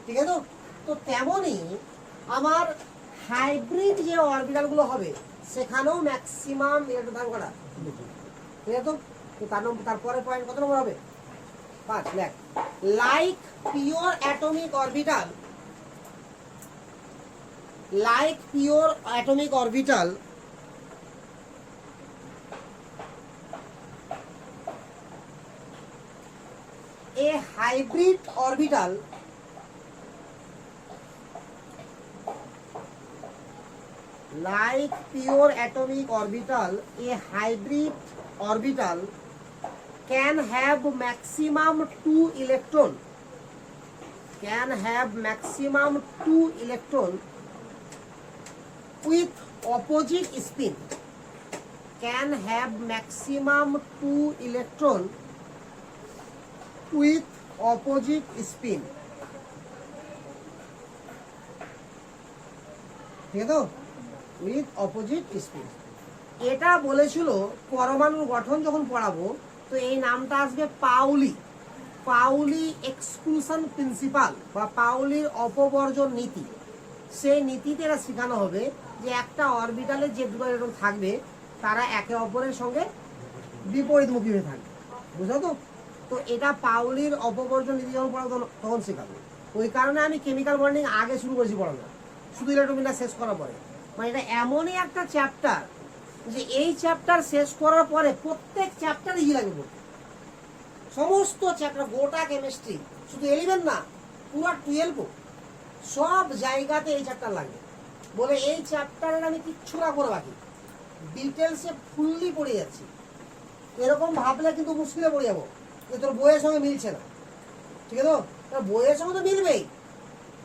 ঠিক আছে তো? তো তেমনই আমার হাইব্রিড যে অরবিটালগুলো হবে সেখানেও ম্যাক্সিমাম ইলেকট্রন থাকে কটা? 2টা। ঠিক আছে তো? তারপরে পয়েন্ট কত নম্বর হবে? 5 lakh. Like pure atomic orbital a hybrid orbital like pure atomic orbital, a hybrid orbital can have maximum 2 electron, can have maximum 2 electron with opposite spin, can have maximum 2 electron with opposite spin. ঠিক আছে তো, with opposite spin. এটা বলেছিল পরমাণুর গঠন যখন পড়াবো তো এই নামটা আসবে পাউলি, পাউলি এক্সক্লুশন প্রিন্সিপাল বা পাউলির অপবর্জন নীতি। সেই নীতিতে এটা শেখানো হবে যে একটা অরবিটালে যে দুটো ইলেকট্রন থাকবে তারা একে অপরের সঙ্গে বিপরীতমুখী হয়ে থাকবে, বুঝলো তো? তো এটা পাউলির অপবর্জন নীতি যখন পড়াবো তখন শেখাবো। ওই কারণে আমি কেমিক্যাল বন্ডিং আগে শুরু করেছি পড়ানো, শুধু ইলেকট্রোবিনটা শেষ করার পরে। মানে এটা এমনই একটা চ্যাপ্টার যে এই চ্যাপ্টার শেষ করার পরে প্রত্যেক চ্যাপ্টার ইজি লাগবে পড়তে। সমস্ত চ্যাপ্টার, গোটা কেমিস্ট্রি, শুধু 11 না, পুরো 12 সব জায়গাতে এই চ্যাপ্টার লাগবে বলে এই চ্যাপ্টারের আমি কিচ্ছু রাখবো না বাকি, ডিটেলসে ফুললি পড়ে যাচ্ছি। এরকম ভাবলে কিন্তু মুশকিলে পড়ে যাবো যে তোর বইয়ের সঙ্গে মিলছে না, ঠিক আছে তো? বইয়ের সঙ্গে তো মিলবেই,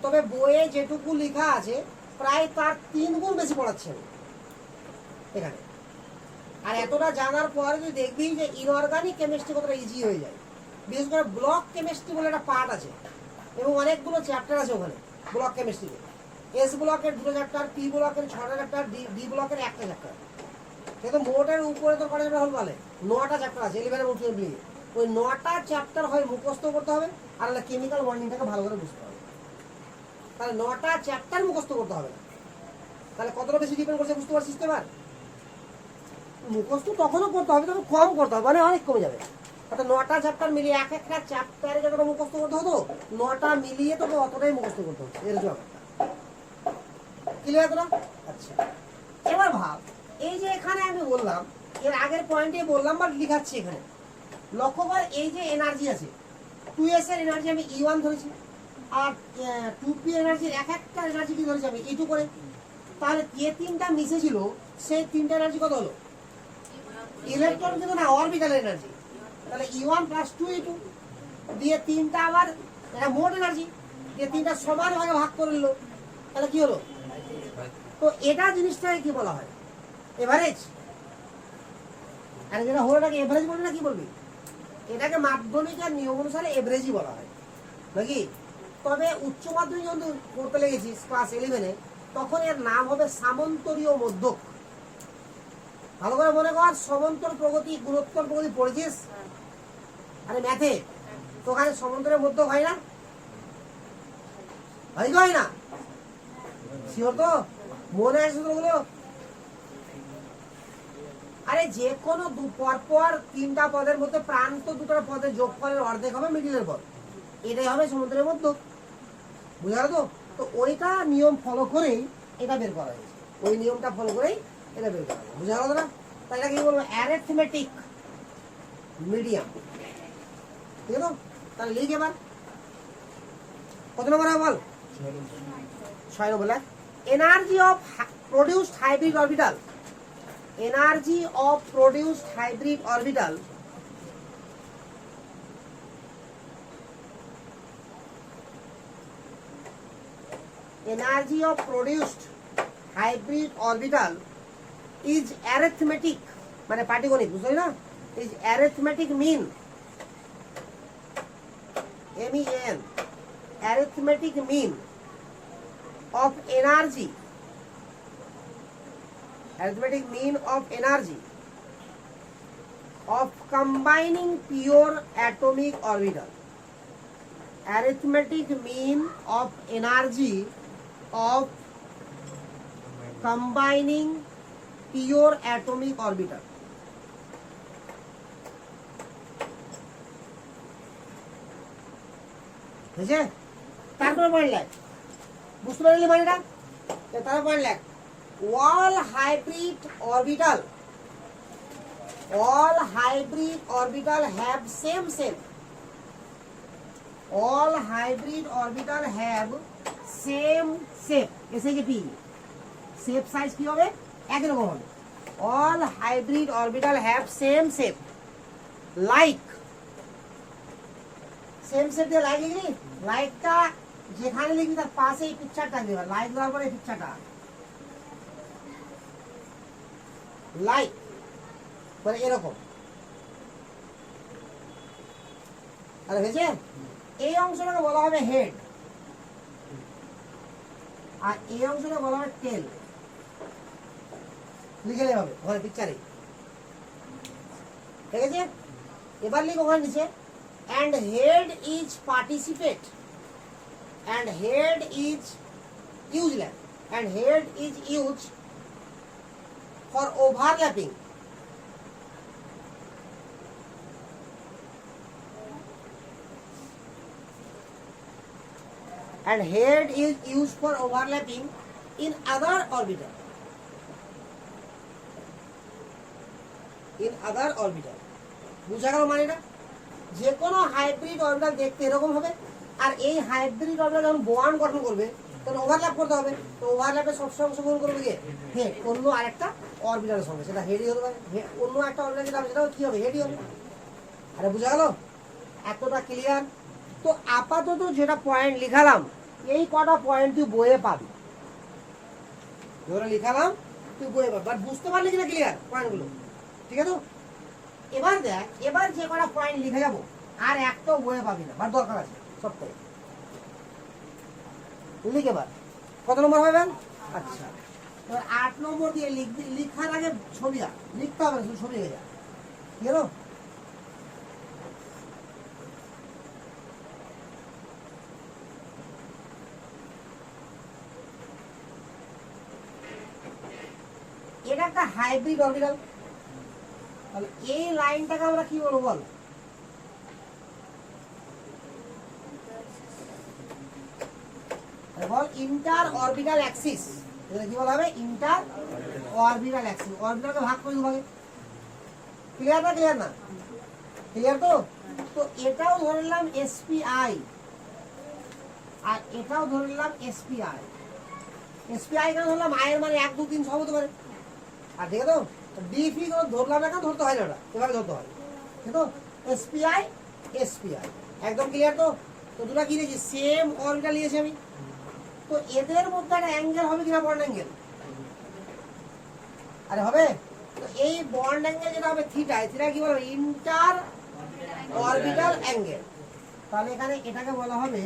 তবে বইয়ে যেটুকু লেখা আছে প্রায় তার 3 গুণ বেশি পড়াচ্ছেন এখানে। আর এতটা জানার পরে তুই দেখবি যে ইনঅর্গানিক কেমিস্ট্রি কতটা ইজি হয়ে যায়। বিশেষ করে ব্লক কেমিস্ট্রি বলে একটা পার্ট আছে এবং অনেকগুলো চ্যাপ্টার আছে ওখানে ব্লক কেমিস্ট্রিতে। এস ব্লকের 2টা চ্যাপ্টার, পি ব্লকের 6টা চ্যাপ্টার, ডি ব্লকের 1টা চ্যাপ্টার। কিন্তু মোটের উপরে তো কলেজ হল বলে 9টা চ্যাপ্টার আছে 11 এবং 12 নিয়ে। ওই 9টা চ্যাপ্টার হয় মুখস্থ করতে হবে, আর কেমিক্যাল বন্ডিংটাকে ভালো করে বুঝতে হবে। তাহলে 9টা চ্যাপ্টার মুখস্থ করতে হবে না, তাহলে কতটা বেশি ডিপেন্ড করছে বুঝতে পারছিস তো? এবার মুখস্থ তখনও করতে হবে, তবে কম করতে হবে, মানে অনেক কমে যাবে। অর্থাৎ 9টা চ্যাপ্টার মিলিয়ে এক একটা চ্যাপ্টারে যতটা মুখস্থ করতে হতো 9টা মিলিয়ে তোকে অতটাই মুখস্থ করতে হচ্ছে, এর জন্য ক্লিয়ার তো না? আচ্ছা, এবার ভাব, এই যে এখানে আমি বললাম, এর আগের পয়েন্টে বললাম বা লিখাচ্ছি এখানে, লক্ষ্য কর এই যে এনার্জি আছে 2s এর এনার্জি আমি E1 ধরেছি, আর 2p এনার্জির এক একটা এনার্জি কি ধরেছি আমি E2 করে। তাহলে যে 3টা মিশেছিল সেই 3টা এনার্জি কত হলো? ইলেকট্রন কিন্তু না, অরবিটাল এনার্জি। তাহলে E1 + 2E2 দিয়ে 3টা আবার এটা মোট এনার্জি দিয়ে 3টা সমান ভাগে ভাগ করে নিল, তাহলে কি হলো? তো এটা জিনিসটাকে কি বলা হয়? এভারেজ। আর যেটা হলো এটাকে এভারেজ বলবি না কি বলবি? এটাকে মাধ্যমিকের নিয়ম অনুসারে এভারেজই বলা হয় নাকি? তবে উচ্চ মাধ্যমিক যখন পড়তে লেগেছিস ক্লাস 11-এ তখন এর নাম হবে সামন্তরীয় মধ্যক। ভালো করে মনে কর, সমান্তর প্রগতি গুণোত্তর প্রগতি পড়েছিস আরে ম্যাথে, তো ওখানে সমান্তরের মধ্যক হয় না? হয় না? শিওর তো? মনে আছে তো ওগুলো? আরে যে কোনো পরপর 3টা পদের মধ্যে প্রান্ত 2টার পদের যোগফলের অর্ধেক হবে মিডিলের পদ, এটাই হবে সমুদ্রের মধ্যক, বুঝা গেল তো? তো ওইটা নিয়ম ফলো করেই এটা বের করা হয়েছে, ওই নিয়মটা ফলো করেই এটা বের করা হবে, বুঝা গেল না? তাহলে কি বলবো? অ্যারিথমেটিক মিডিয়াম, ঠিক আছে? তাহলে লিখ এবার কত নম্বর হবে বল? 6 number. Energy of produced hybrid orbital, energy of produced hybrid orbital is arithmetic মানে পাটিগণিত, বুঝলি না? is arithmetic mean MEN arithmetic mean of energy, arithmetic mean of energy of combining pure atomic orbital, arithmetic mean of energy of combining pure atomic orbital। বুঝছে? তারপরে পড়লে বুঝতে পারলি মানেটা? তারপরে পড়লে all hybrid orbital have same all hybrid orbital have same shape, SHP shape size কি হবে একই রকম হবে all hybrid orbital have same shape like same shape দিয়ে লাইক লিখলি লাইকটা যেখানে লিখবি তার পাশে এই পিকচারটা দিবা লাইক দেওয়ার পরে এই পিকচারটা লাইক মানে এরকম আরে হয়েছে এই অংশটাকে বলা হবে হেড আর এই অংশটা বলা হবে টেল লিখে হবে ঘরে পিকচারে ঠিক আছে এবার লিখো ওখানে নিচে and head is participate and head is used and head is used for overlapping and head is used for overlapping in other orbital বুঝা গেল মানে এটা যে কোনো হাইব্রিড অরবিটাল দেখতে এরকম হবে আর এই হাইব্রিড অরবিটাল যখন বন্ড গঠন করবে তখন ওভারল্যাপ করতে হবে তো ওভারল্যাপে সবসময় অংশগ্রহণ করবে গিয়ে হেড অন্য আরেকটা অরবিটালের সঙ্গে সেটা হেডই হতে পারে অন্য একটা অরবিটাল যেটা হবে সেটাও কি হবে হেডই হবে আরে বুঝা গেল এতটা ক্লিয়ার তো আপাতত যেটা পয়েন্ট লিখালাম এই কটা পয়েন্ট তুই বইয়ে পাবি যেগুলো লিখালাম তুই বইয়ে পাবি বাট বুঝতে পারলি কিনা ক্লিয়ার পয়েন্টগুলো ঠিক আছে এবার দেখ এবার যে কটা পয়েন্ট লিখে যাবো আর একটাও বইয়ে পাবি না বাট দরকার আছে সবটাই লিখ এবার কত নম্বর হবে আচ্ছা এবার 8 নম্বর দিয়ে লিখবি লিখার আগে ছবি আঁক লিখতে হবে শুধু ছবি এঁকে যা গেল এটা একটা হাইব্রিড অরবিটাল তাহলে এই লাইনটাকে আমরা কি বলবো বল বল ইন্টার অরবিটাল অ্যাক্সিস এটা কি বলা হবে ইন্টার অরবিটাল অ্যাক্সিস অরবিটালকে ভাগ করে দুভাগে ক্লিয়ার না ক্লিয়ার তো তো এটাও ধরে নিলাম এসপিআই আর এটাও ধরে নিলাম এসপিআই কেন ধরলাম আয়ের মানে 1 2 3 সব হতে পারে আর ঠিক আছে তো ডিফি কোনো ধরলাম না কেন ধরতে হয় না ওটা এভাবে ধরতে হয় ঠিক তো এসপিআই একদম ক্লিয়ার তো তো দুটো কি নিয়েছি সেম অরবিটাল নিয়েছি আমি তো এদের মধ্যে একটা অ্যাঙ্গেল হবে কিনা বন্ড অ্যাঙ্গেল আরে হবে তো এই বন্ড অ্যাঙ্গেল যেটা হবে থিটা কি বলা হবে ইন্টার অরবিটাল অ্যাঙ্গেল তাহলে এখানে এটাকে বলা হবে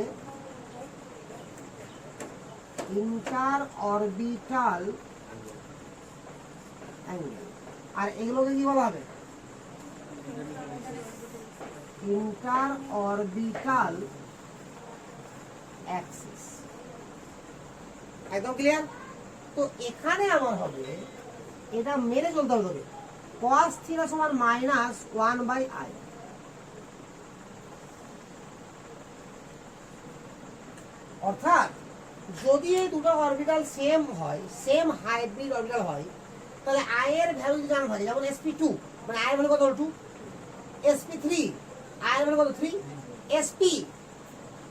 ইন্টার অরবিটাল অ্যাঙ্গেল আর এগুলোকে কি বলা হবে ইন্টার অরবিটাল অ্যাক্সিস একদম ক্লিয়ার তো এখানে আমার হবে এটা মেরে চলতে হবে তোকে cos থিটা সমান -1/i অর্থাৎ যদি এই দুটো অরবিটাল সেম হয় সেম হাইব্রিড অরবিটাল হয় তাহলে i এর ভ্যালু যদি জানা থাকে যেমন sp2 মানে i এর ভ্যালু কত হলো 2 sp3 i এর ভ্যালু কত 3 sp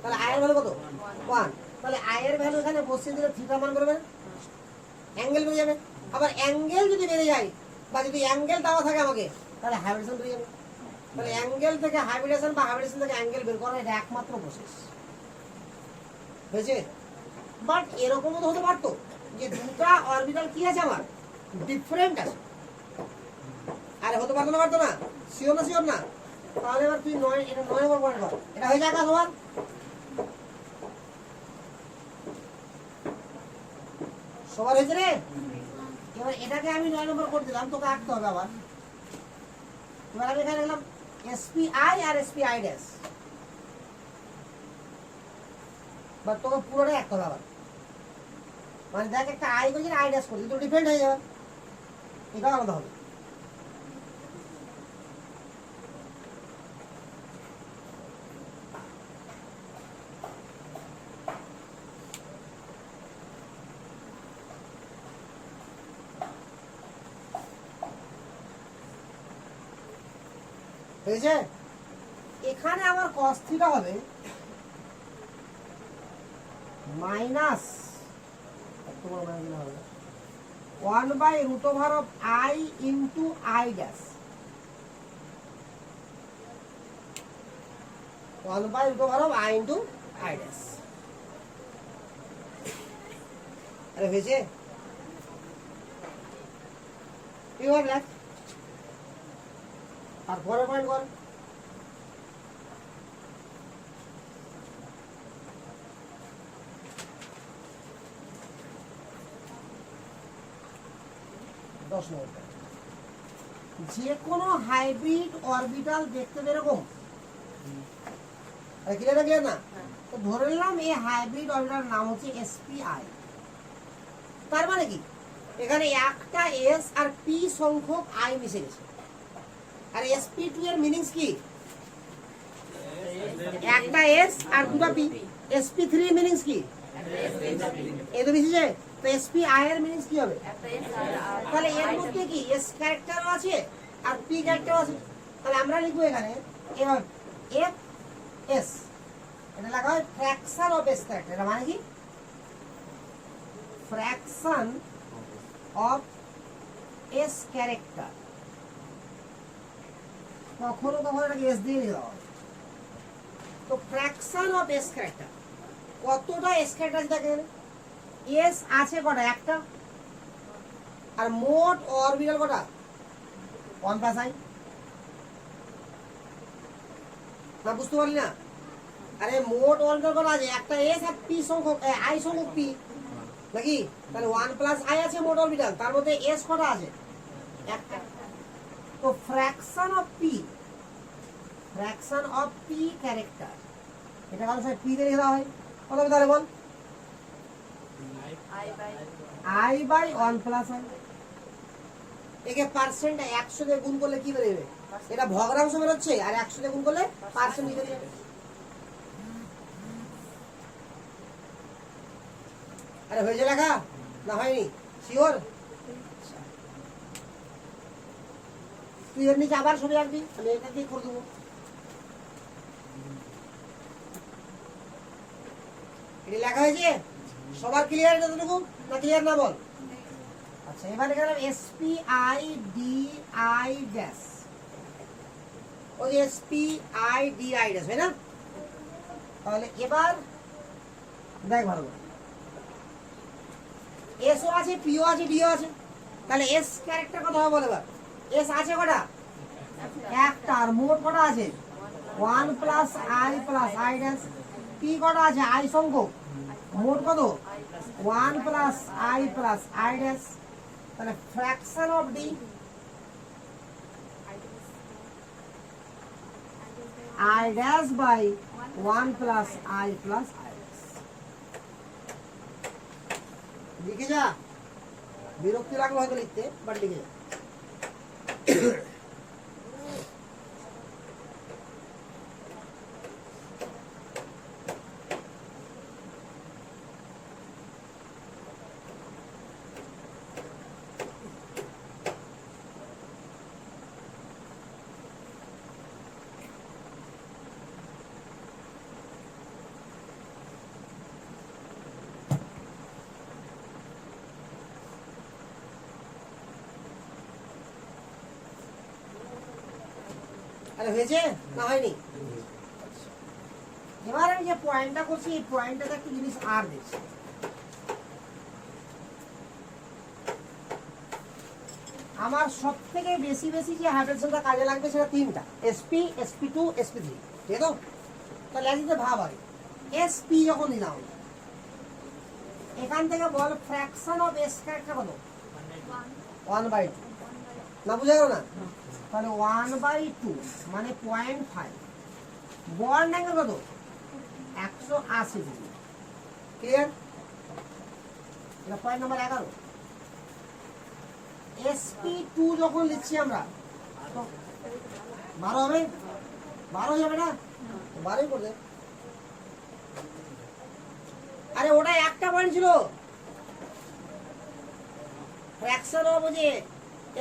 তাহলে i এর ভ্যালু কত 1 তাহলে i এর ভ্যালু এখানে বসিয়ে দিলে থিটা মান করবে অ্যাঙ্গেল বেরিয়ে যাবে আবার অ্যাঙ্গেল যদি বেরিয়ে যায় বা যদি অ্যাঙ্গেল দেওয়া থাকে আমাকে তাহলে হাইব্রিডেশন বেরিয়ে যাবে তাহলে অ্যাঙ্গেল থেকে হাইব্রিডেশন বা হাইব্রিডেশন থেকে অ্যাঙ্গেল বের করা এটা একমাত্র প্রসেস হয়েছে বাট এরকমও তো হতে পারতো যে দুটো অরবিটাল কি আছে আমার ডিফারেন্ট আছে আরে হতে পারতো না শিওর না তাহলে এবার তুই 9 এটা 9 নম্বর পয়েন্ট কর এটা হয়ে যাক তোমার সবার হয়েছে রে এবার এটাকে আমি 9 নম্বর করে দিলাম তোকে আঁকতে হবে আবার এবার আমি এখানে লিখলাম এসপিআই আর এসপিআই ড্যাশ বা তোকে পুরোটাই আঁকতে হবে আবার মানে দেখ একটা আই করছি আই ড্যাশ করছি তো ডিফারেন্ট হয়ে যাবে এটা আলাদা হবে হয়েছে এখানে আমার cos থিটা হবে মাইনাস তোমার মানে হবে 1/√of I into I dash, 1/√of I into I dash। আরে হয়েছে কি হবে লেখ, আর পরের পয়েন্ট কর। যে কোনো হাইব্রিড অরবিটাল দেখতে এরকম, ক্লিয়ার না ক্লিয়ার না? তো ধরে নিলাম এই হাইব্রিড অরবিটাল নাম হচ্ছে এসপিআই। তার মানে কি এখানে একটা এস আর পি সংখ্যক আই মিশে গেছে। আর sp2 এর মিনিংস কি? একটা এস আর দুটো পি। sp3 এর মিনিংস কি? এই তো মিশেছে। তো spi এর মিনিংস কি হবে? তাহলে এর মধ্যে কি এস ক্যারেক্টারও আছে আর পি ক্যারেক্টারও আছে। তাহলে আমরা লিখবো এখানে এভাবে এফ এস, এটা লেখা হয় ফ্র্যাকশন অফ এস ক্যারেক্টার। এটা মানে কি? Fraction of S character. কখনো কখনো এটাকে এস দিয়ে দেওয়া হয়। তো ফ্র্যাকশন অফ এস ক্যারেক্টার, কতটা এস ক্যারেক্টার আছে দেখেন। এস আছে কটা? একটা। আর মোট অরবিটাল কটা? 1 প্লাস আই। না বুঝতে পারলি না? আরে মোট অরবিটাল কটা আছে? একটা এস আর পি সংখ্যক আই সংখ্যক পি নাকি? তাহলে 1 প্লাস আই আছে মোট অরবিটাল, তার মধ্যে এস কটা আছে? একটা। তো fraction of P, fraction of P character, এটা কারণ পি তে লিখা হয় কত হবে তাহলে বল? I by 1 plus I. একে পার্সেন্ট 100 দিয়ে গুণ করলে কি বেরোবে? এটা ভগ্নাংশ বেরোচ্ছে, আর 100 দিয়ে গুণ করলে পার্সেন্ট বেরিয়ে যাবে। আরে হয়েছে লেখা না হয়নি? শিওর? তুই এর নিচে আবার ছবি আঁকবি, আমি এটা দিয়ে করে দেবো। এটা লেখা হয়েছে সবার? ক্লিয়ার যতটুকু না ক্লিয়ার না বল? আচ্ছা এবার এখানে এসপিআই ডি আই ড্যাশ, ওই এসপিআই ডি আই ড্যাশ হয় না? তাহলে এবার দেখ ভালো করে, এসও আছে, পিও আছে, ডিও আছে। তাহলে এস ক্যারেক্টার কত হবে বল এবার? এস আছে কটা? একটা। আর মোট কটা আছে? 1 plus I plus I dash. P কটা আছে? আই সংখ্যক। মোট কত? 1 plus I plus I dash. তাহলে fraction of D I dash by 1 plus I plus I dash. লিখে যা, বিরক্তি লাগলো হয়তো লিখতে, বাট লিখে যা। আরে হয়েছে না হয়নি? এবার আমি যে পয়েন্টটা করছি, এই পয়েন্টটাতে একটা জিনিস আর দেখছি। আমার সব থেকে বেশি বেশি যে হাইড্রোজেনটা কাজে লাগবে সেটা তিনটা, এসপি, sp2, sp3, ঠিক আছে? তাহলে একদিকে ভাব আগে এসপি যখন নিলাম, এখান থেকে বল ফ্র্যাকশন অফ এস ক্যারেক্টার কত? 1/2। না বুঝা গেল না? তাহলে 1/2 মানে 0.5। বন্ড অ্যাঙ্গেল কত? 180 ডিগ্রি। ক্লিয়ার? এটা পয়েন্ট নাম্বার 11। sp2 যখন লিখছি আমরা তো 12 হবে? 12 যাবে না? 12ই করবে। আরে ওটা একটা পয়েন্ট ছিল, ফ্র্যাকশন অফ যে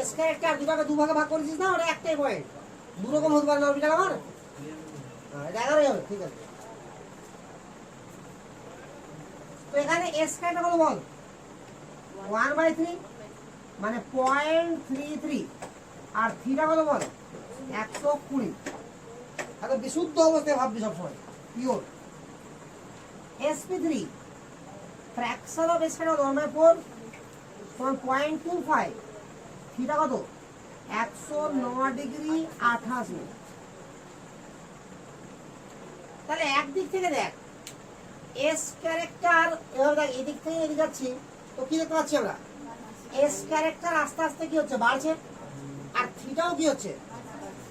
এস ক্যারেক্টার দুটাকে দুভাগে ভাগ করেছিস না, ওটা একটাই পয়েন্ট। দু রকম হতে পারে না অরবিটাল আমার। এটা 11 হবে, ঠিক আছে। তো এখানে এস ক্যারেক্টার কত বল? 1/3। মানে 0.33 আর থিটা কত বল 120। এখন বিশুদ্ধ অবস্থায় ভাববি সবসময় pure. sp3 fraction of s কত 1/4 সমান 0.25 থিটা কত 109 ডিগ্রি 28 মিনিট। তাহলে একদিক থেকে দেখ এস ক্যারেক্টার, এবার দেখ এদিক থেকে এদিকে যাচ্ছি তো কি দেখতে পাচ্ছি আমরা এস ক্যারেক্টার আস্তে আস্তে কি হচ্ছে বাড়ছে, আর থিটাও কি হচ্ছে,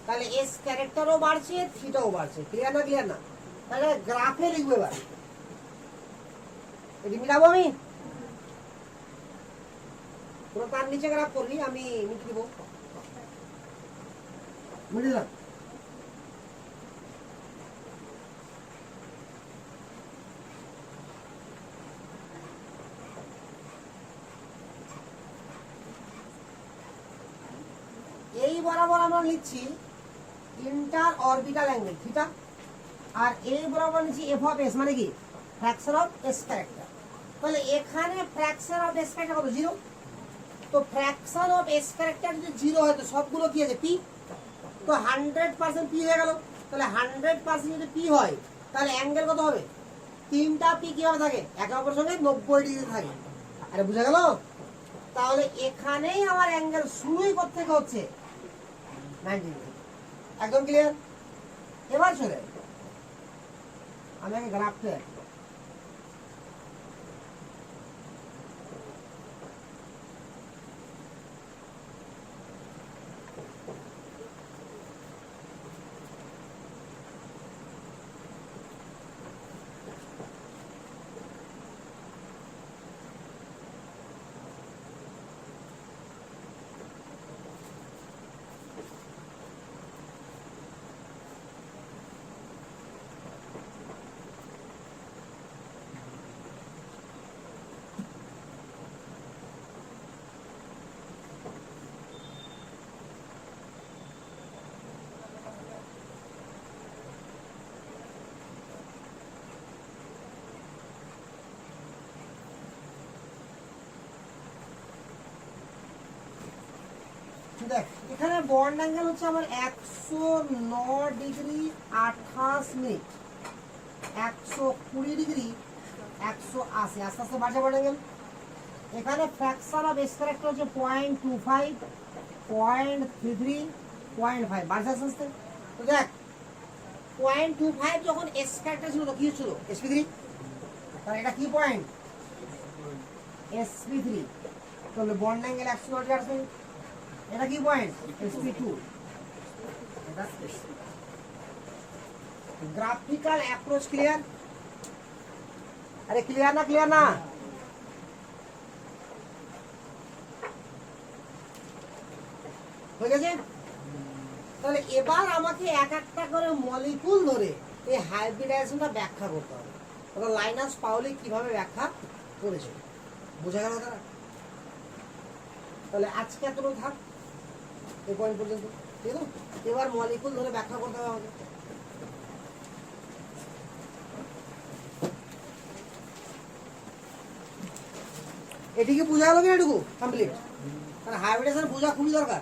তাহলে এস ক্যারেক্টারও বাড়ছে থিটাও বাড়ছে। ক্লিয়ার না? ক্লিয়ার না? তাহলে গ্রাফে লিখবো এবার, এটি মিলাবো আমি পুরো তার নিচে গ্রাফ করবি, আমি মিটিয়ে দিব, মিটে দিলাম। এই বরাবর আমরা লিখছি ইন্টার অরবিটাল অ্যাঙ্গেল থিটা, আর এই বরাবর লিখছি এফ অফ এস মানে কি ফ্র্যাকশন অফ এস ক্যারেক্টার। তাহলে এখানে ফ্র্যাকশন অফ এস ক্যারেক্টার কত 0, তো ফ্র্যাকশন অফ এস ক্যারেক্টার যদি 0 হয় তো সবগুলো কি আছে পি, তো 100% পি হয়ে গেল। তাহলে 100% যদি পি হয় তাহলে অ্যাঙ্গেল কত হবে, তিনটা পি কিভাবে থাকে একে অপরের সঙ্গে 90 ডিগ্রি থাকে। আরে বুঝা গেল? তাহলে এখানেই আমার অ্যাঙ্গেল শুরুই করতে থেকে হচ্ছে 90 ডিগ্রি। একদম ক্লিয়ার? এবার চলে আমি আগে গ্রাফটা দেখ, এখানে বন্ড অ্যাঙ্গেল হচ্ছে আমার 109 ডিগ্রি 28 মিনিট, 120 ডিগ্রি 180, আস্তে আস্তে বাড়ছে বন্ড অ্যাঙ্গেল। এখানে ফ্র্যাকশন অফ এস ক্যারেক্টার হচ্ছে 0.25 0.33 0.5 বাড়ছে আস্তে আস্তে। তো দেখ 0.25 যখন এস ক্যারেক্টার ছিল তো কি ছিল sp3, তাহলে এটা কি পয়েন্ট sp3, তাহলে বন্ড অ্যাঙ্গেল 109 ডিগ্রি 28 মিনিট। এটা কি পয়েন্ট sp2, এটা গ্রাফিক্যাল অ্যাপ্রোচ ক্লিয়ার? আরে ক্লিয়ার না? ক্লিয়ার না? হয়ে গেছে? তাহলে এবার আমাকে এক একটা করে মলিকুল ধরে এই হাইব্রিডাইজেশনটা ব্যাখ্যা করতে হবে। ওটা লাইনাস পাউলি কিভাবে ব্যাখ্যা করেছে, বোঝা গেল তারা? তাহলে আজকে এতটুকু থাক এই পয়েন্ট পর্যন্ত, ঠিক আছে? এবার মলিকুল ধরে ব্যাখ্যা করতে হবে আমাকে। এটিকে বোঝা গেল কিনা? এটুকু কমপ্লিট। কারণ হাইব্রিডেশন বোঝা খুবই দরকার।